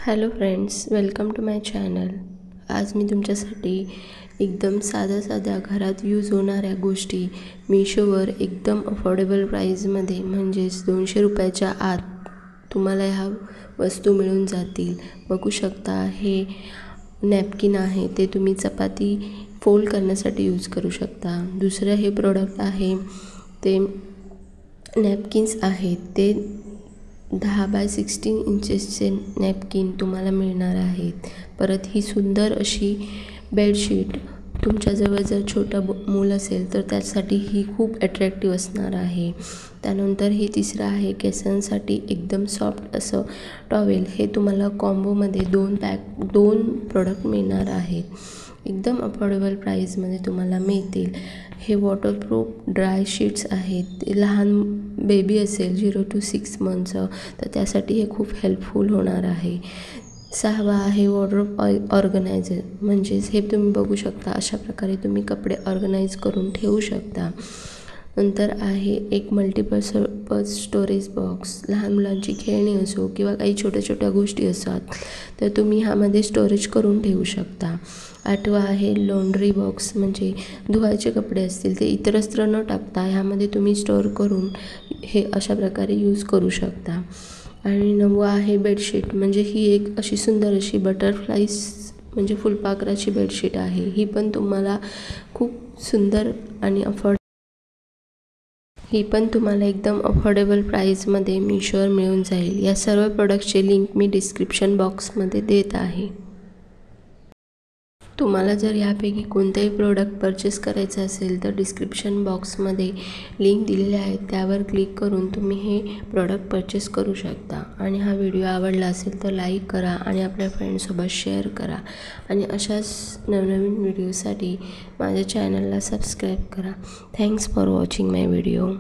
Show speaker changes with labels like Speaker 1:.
Speaker 1: Hello friends, welcome to my channel. आज मी तुमच्यासाठी एकदम साध्या घरात यूज होणाऱ्या गोष्टी मीशोवर एकदम अफोर्डेबल प्राईजमध्ये म्हणजेच 200 रुपयाच्या आत तुम्हाला ह्या वस्तू मिळून जातील। बघू शकता, हे नॅपकिन आहे, ते तुम्ही चपाती फोल्ड करण्यासाठी यूज करू शकता। दुसरं हे प्रोडक्ट आहे, ते नॅपकिन्स आहेत, ते 10 बाय 16 इंचेसचे नॅपकिन तुम्हाला मिळणार आहेत। परत ही सुंदर अशी बेडशीट, तुमच्याजवळ जर छोटं मूल असेल तर त्यासाठी ही खूप अट्रॅक्टिव्ह असणार आहे। त्यानंतर हे तिसरं आहे, केसांसाठी एकदम सॉफ्ट असं टॉवेल, हे तुम्हाला कॉम्बोमध्ये 2 प्रोडक्ट मिळणार आहेत। एकदम अफोर्डेबल प्राईजमध्ये तुम्हाला मिळतील। हे वॉटरप्रूफ ड्राय शीट्स आहेत, लहान बेबी असेल 0 to 6 मंथचं तर त्यासाठी हे खूप हेल्पफुल होणार आहे। 6वा आहे वॉर्डरोब ऑर्गनायझर, म्हणजेच हे तुम्ही बघू शकता, अशा प्रकारे तुम्ही कपडे ऑर्गनाईज करून ठेवू शकता। नंतर आहे एक मल्टीपर्पज स्टोरेज बॉक्स, लहान मुलांची खेळणी असो किंवा काही छोट्या गोष्टी असतात तर तुम्ही ह्यामध्ये स्टोरेज करून ठेवू शकता। 8वा आहे लॉन्ड्री बॉक्स, म्हणजे धुवायचे कपडे असतील ते इतरत्र न टाकता ह्यामध्ये तुम्ही स्टोअर करून हे अशा प्रकारे यूज करू शकता। आणि 9वा आहे बेडशीट, म्हणजे ही एक अशी सुंदर अशी बटरफ्लाईज म्हणजे फुलपाखराची बेडशीट आहे। ही पण तुम्हाला खूप सुंदर आणि ही पण तुम्हाला एकदम अफोर्डेबल प्राईजमध्ये मीशोवर मिळून जाईल। या सर्व प्रोडक्टचे लिंक मी डिस्क्रिप्शन बॉक्समध्ये देत आहे। तुम्हाला जर यापैकी कोणतेही प्रोडक्ट परचेस करायचं असेल तर डिस्क्रिप्शन बॉक्समध्ये लिंक दिलेले आहेत, त्यावर क्लिक करून तुम्ही हे प्रोडक्ट परचेस करू शकता। आणि हा व्हिडिओ आवडला असेल तर लाईक करा आणि आपल्या फ्रेंड्ससोबत शेअर करा। आणि अशाच नवनवीन व्हिडिओसाठी माझ्या चॅनलला सबस्क्राईब करा। Thanks for watching my video.